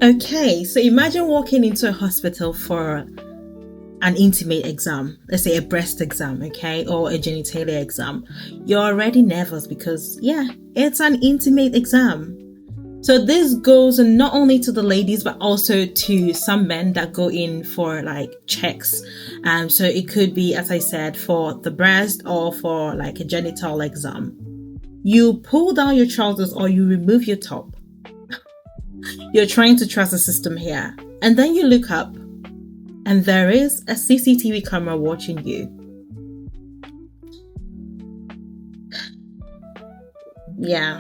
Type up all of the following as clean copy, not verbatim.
Okay, so imagine walking into a hospital for an intimate exam, let's say a breast exam, okay, or a genitalia exam. You're already nervous because, it's an intimate exam. So this goes not only to the ladies, but also to some men that go in for like checks. So it could be, as I said, for the breast or for like a genital exam. You pull down your trousers or you remove your top. You're trying to trust the system here. And then you look up and there is a CCTV camera watching you. Yeah,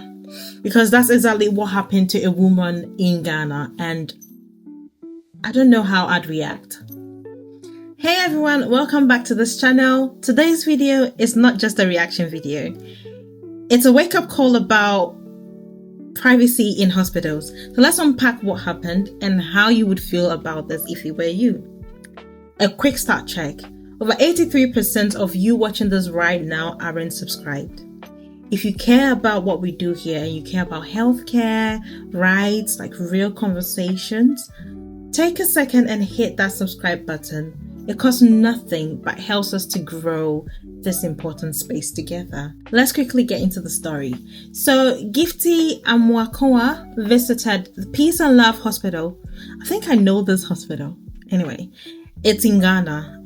because that's exactly what happened to a woman in Ghana, and I don't know how I'd react. Hey everyone, welcome back to this channel. Today's video is not just a reaction video. It's a wake-up call about privacy in hospitals. So let's unpack what happened and how you would feel about this if it were you. A quick start check. Over 83% of you watching this right now aren't subscribed. If you care about what we do here and you care about healthcare, rights, like real conversations, take a second and hit that subscribe button. It costs nothing but helps us to grow this important space together. Let's quickly get into the story. So Gifty Amoakowaa visited the Peace and Love Hospital. I think I know this hospital. Anyway, it's in Ghana,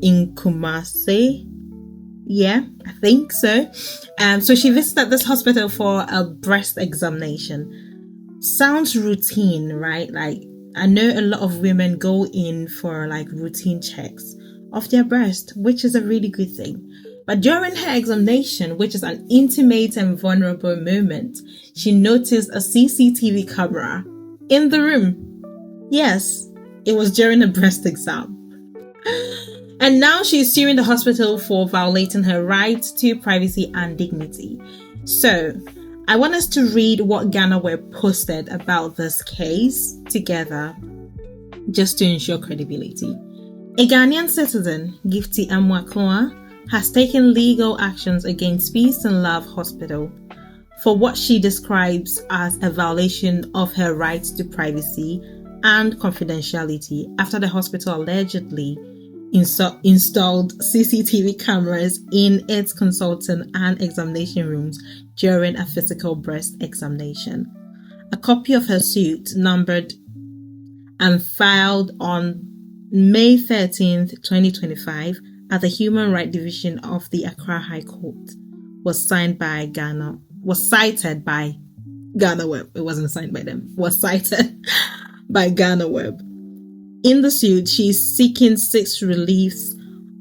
in Kumasi. Yeah, I think so. So she visited this hospital for a breast examination. Sounds routine, right? Like, I know a lot of women go in for like routine checks of their breast, which is a really good thing. But during her examination, which is an intimate and vulnerable moment, she noticed a CCTV camera in the room. Yes, it was during a breast exam. And now she's suing the hospital for violating her right to privacy and dignity. So I want us to read what Ghana Web posted about this case together, just to ensure credibility. A Ghanaian citizen, Gifty Amoakowaa, has taken legal actions against Peace and Love Hospital for what she describes as a violation of her right to privacy and confidentiality after the hospital allegedly installed CCTV cameras in its consultant and examination rooms during a physical breast examination. A copy of her suit, numbered and filed on May 13th, 2025 at the Human Rights Division of the Accra High Court, was cited by Ghana Web. It wasn't signed by them. Was cited by Ghana Web. In the suit, she is seeking 6 reliefs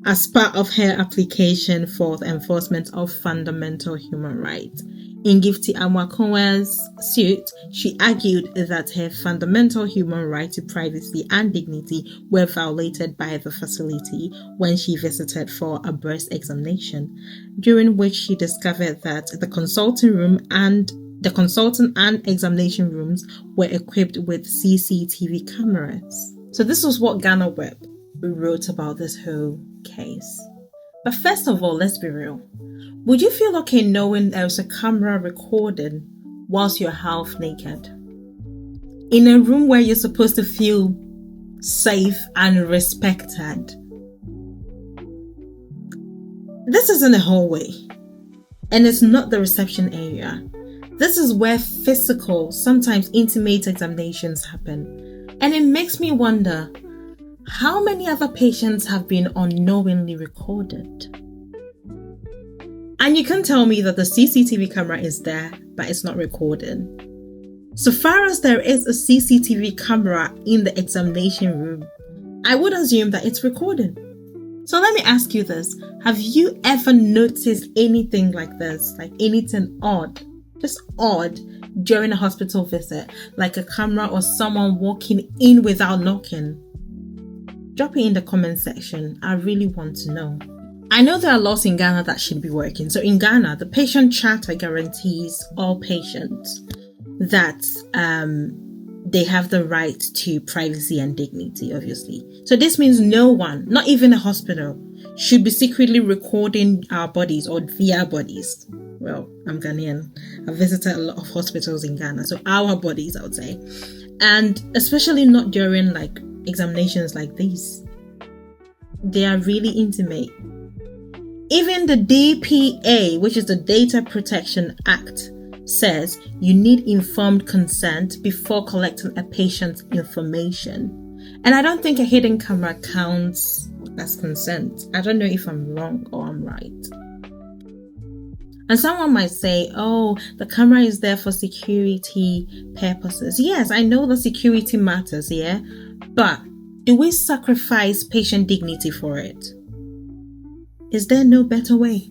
as part of her application for the enforcement of fundamental human rights. In Gifty Amoakowaa's suit, she argued that her fundamental human right to privacy and dignity were violated by the facility when she visited for a breast examination, during which she discovered that the consultant and examination rooms were equipped with CCTV cameras. So this was what Ghana Web wrote about this whole case. But first of all, let's be real. Would you feel okay knowing there's a camera recording whilst you're half naked? In a room where you're supposed to feel safe and respected? This isn't a hallway. And it's not the reception area. This is where physical, sometimes intimate examinations happen. And it makes me wonder, how many other patients have been unknowingly recorded? And you can tell me that the CCTV camera is there, but it's not recording. So far as there is a CCTV camera in the examination room, I would assume that it's recording. So let me ask you this. Have you ever noticed anything like this? Like anything odd? Just odd during a hospital visit, like a camera or someone walking in without knocking? Drop it in the comment section. I really want to know. I know there are laws in Ghana that should be working. So in Ghana, the patient charter guarantees all patients that they have the right to privacy and dignity, obviously. So this means no one, not even a hospital, should be secretly recording our bodies or their bodies. Well, I'm Ghanaian. I've visited a lot of hospitals in Ghana, so our bodies, I would say. And especially not during like examinations like these. They are really intimate. Even the DPA, which is the Data Protection Act, says you need informed consent before collecting a patient's information. And I don't think a hidden camera counts as consent. I don't know if I'm wrong or I'm right. And someone might say, oh, the camera is there for security purposes. Yes, I know the security matters, yeah? But do we sacrifice patient dignity for it? Is there no better way?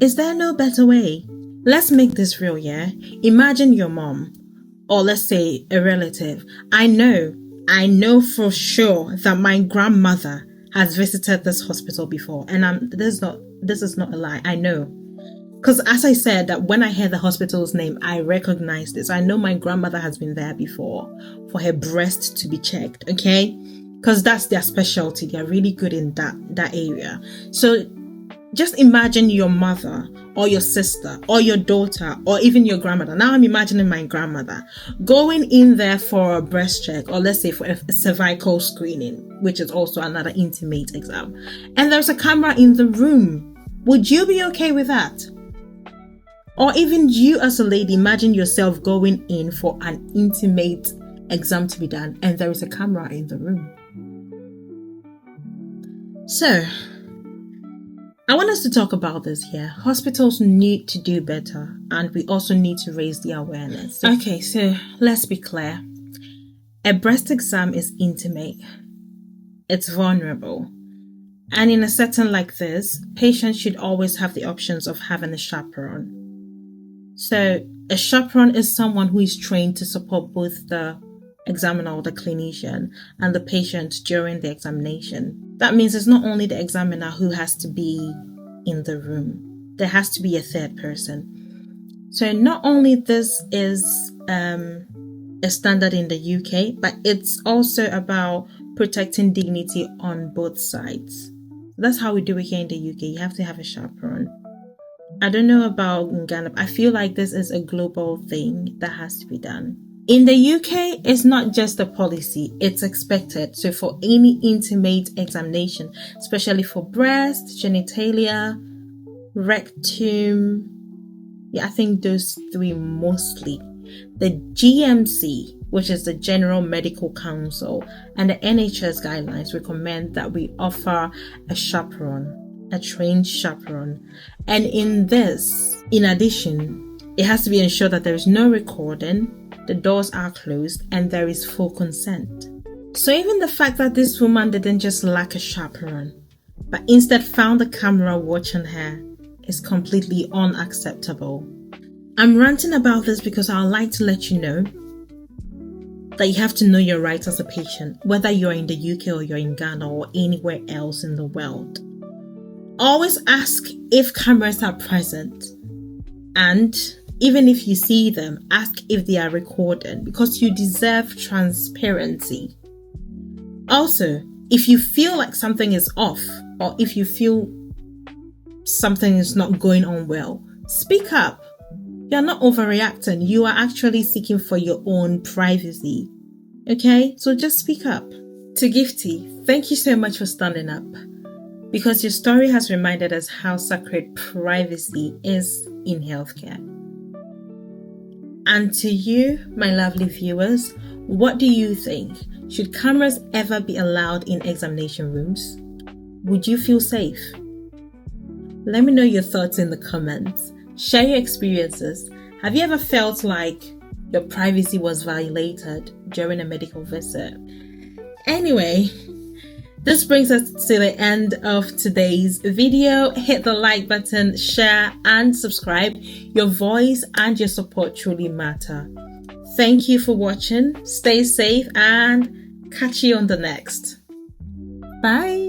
Is there no better way? Let's make this real, yeah? Imagine your mom, or let's say a relative. I know for sure that my grandmother has visited this hospital before, and this is not a lie. I know, because as I said, that when I heard the hospital's name, I recognized this. I know my grandmother has been there before for her breast to be checked. Okay, because that's their specialty. They're really good in that area. So just imagine your mother or your sister or your daughter or even your grandmother. Now I'm imagining my grandmother going in there for a breast check, or let's say for a cervical screening, which is also another intimate exam. And there's a camera in the room. Would you be okay with that? Or even you as a lady, imagine yourself going in for an intimate exam to be done and there is a camera in the room. So, I want us to talk about this here. Hospitals need to do better, and we also need to raise the awareness. Okay, so let's be clear. A breast exam is intimate. It's vulnerable. And in a setting like this, patients should always have the options of having a chaperone. So a chaperone is someone who is trained to support both the examiner or the clinician and the patient during the examination. That means it's not only the examiner who has to be in the room. There has to be a third person. So not only this is a standard in the UK, but it's also about protecting dignity on both sides. That's how we do it here in the UK. You have to have a chaperone. I don't know about Ghana, but I feel like this is a global thing that has to be done. In the UK, it's not just a policy, it's expected. So for any intimate examination, especially for breast, genitalia, rectum, I think those three mostly. The GMC, which is the General Medical Council, and the NHS guidelines recommend that we offer a chaperone, a trained chaperone. And in this, in addition, it has to be ensured that there is no recording, the doors are closed, and there is full consent. So even the fact that this woman didn't just lack a chaperone, but instead found the camera watching her is completely unacceptable. I'm ranting about this because I would like to let you know that you have to know your rights as a patient, whether you're in the UK or you're in Ghana or anywhere else in the world. Always ask if cameras are present, and even if you see them, ask if they are recorded, because you deserve transparency. Also, if you feel like something is off, or if you feel something is not going on well, speak up. You're not overreacting. You are actually seeking for your own privacy. Okay? So just speak up. To Gifty, thank you so much for standing up, because your story has reminded us how sacred privacy is in healthcare. And to you, my lovely viewers, what do you think? Should cameras ever be allowed in examination rooms? Would you feel safe? Let me know your thoughts in the comments. Share your experiences. Have you ever felt like your privacy was violated during a medical visit? Anyway, this brings us to the end of today's video. Hit the like button, share and subscribe. Your voice and your support truly matter. Thank you for watching. Stay safe and catch you on the next. Bye.